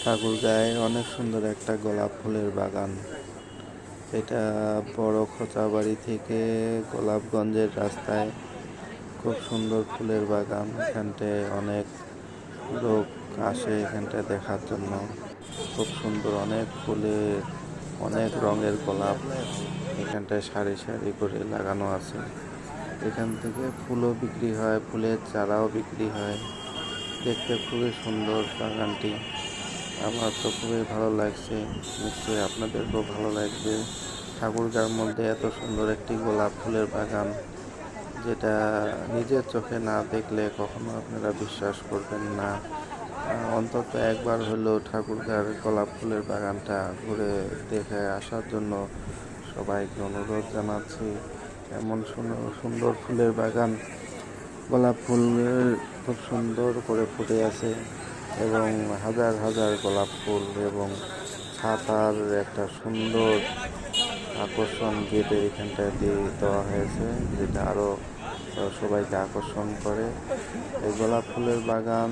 ঠাকুরগাঁয়ে অনেক সুন্দর একটা গোলাপ ফুলের বাগান। এটা বড় খোঁচাবাড়ি থেকে গোলাপগঞ্জের রাস্তায় খুব সুন্দর ফুলের বাগান। এখানটায় অনেক লোক আসে এখানটায় দেখার জন্য। খুব সুন্দর অনেক ফুলের অনেক রঙের গোলাপ এখানটায় সারি সারি করে লাগানো আছে। এখান থেকে ফুলও বিক্রি হয়, ফুলের চারাও বিক্রি হয়। দেখতে খুবই সুন্দর বাগানটি। আমার তো খুবই ভালো লাগছে, নিশ্চয়ই আপনাদেরকেও ভালো লাগবে। ঠাকুরগাঁওর মধ্যে এত সুন্দর একটি গোলাপ ফুলের বাগান, যেটা নিজের চোখে না দেখলে কখনো আপনারা বিশ্বাস করবেন না। অন্তত একবার হলেও ঠাকুরগাঁওর গোলাপ ফুলের বাগানটা ঘুরে দেখে আসার জন্য সবাইকে অনুরোধ জানাচ্ছি। এমন সুন্দর ফুলের বাগান, গোলাপ ফুলের খুব সুন্দর করে ফুটে আছে এবং হাজার হাজার গোলাপ ফুল এবং ছাতার একটা সুন্দর আকর্ষণ গেটের এখানটায় দিয়ে দেওয়া হয়েছে, যেটা আরও সবাইকে আকর্ষণ করে। এই গোলাপ ফুলের বাগান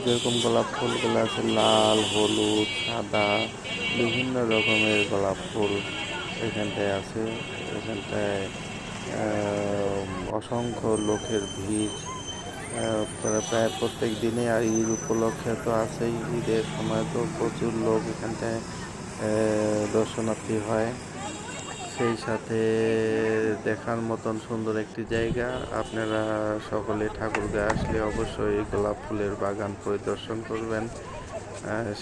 যেরকম গোলাপ ফুলগুলো আছে লাল, হলুদ, সাদা, বিভিন্ন রকমের গোলাপ ফুল এখানটায় আছে। এখানটায় অসংখ্য লোকের ভিড় প্রায় প্রত্যেক দিনে। আর ঈদ উপলক্ষে তো আছেই, ঈদের সময় তো প্রচুর লোক এখানটায় দর্শনার্থী হয়। সেই সাথে দেখার মতন সুন্দর একটি জায়গা। আপনারা সকলে ঠাকুরগাঁও আসলে অবশ্যই গোলাপ ফুলের বাগান পরিদর্শন করবেন।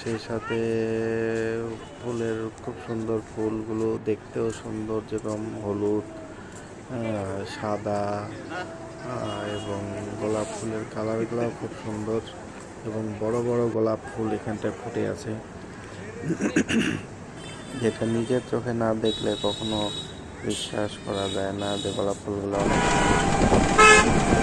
সেই সাথে ফুলের খুব সুন্দর, ফুলগুলো দেখতেও সুন্দর, যেরকম হলুদ, সাদা এবং গোলাপ ফুলের কালারগুলোও খুব সুন্দর এবং বড় বড় গোলাপ ফুল এখানটায় ফুটে আছে, যেটা নিজের চোখে না দেখলে কখনো বিশ্বাস করা যায় না যে গোলাপ ফুলগুলো অনেক সুন্দর।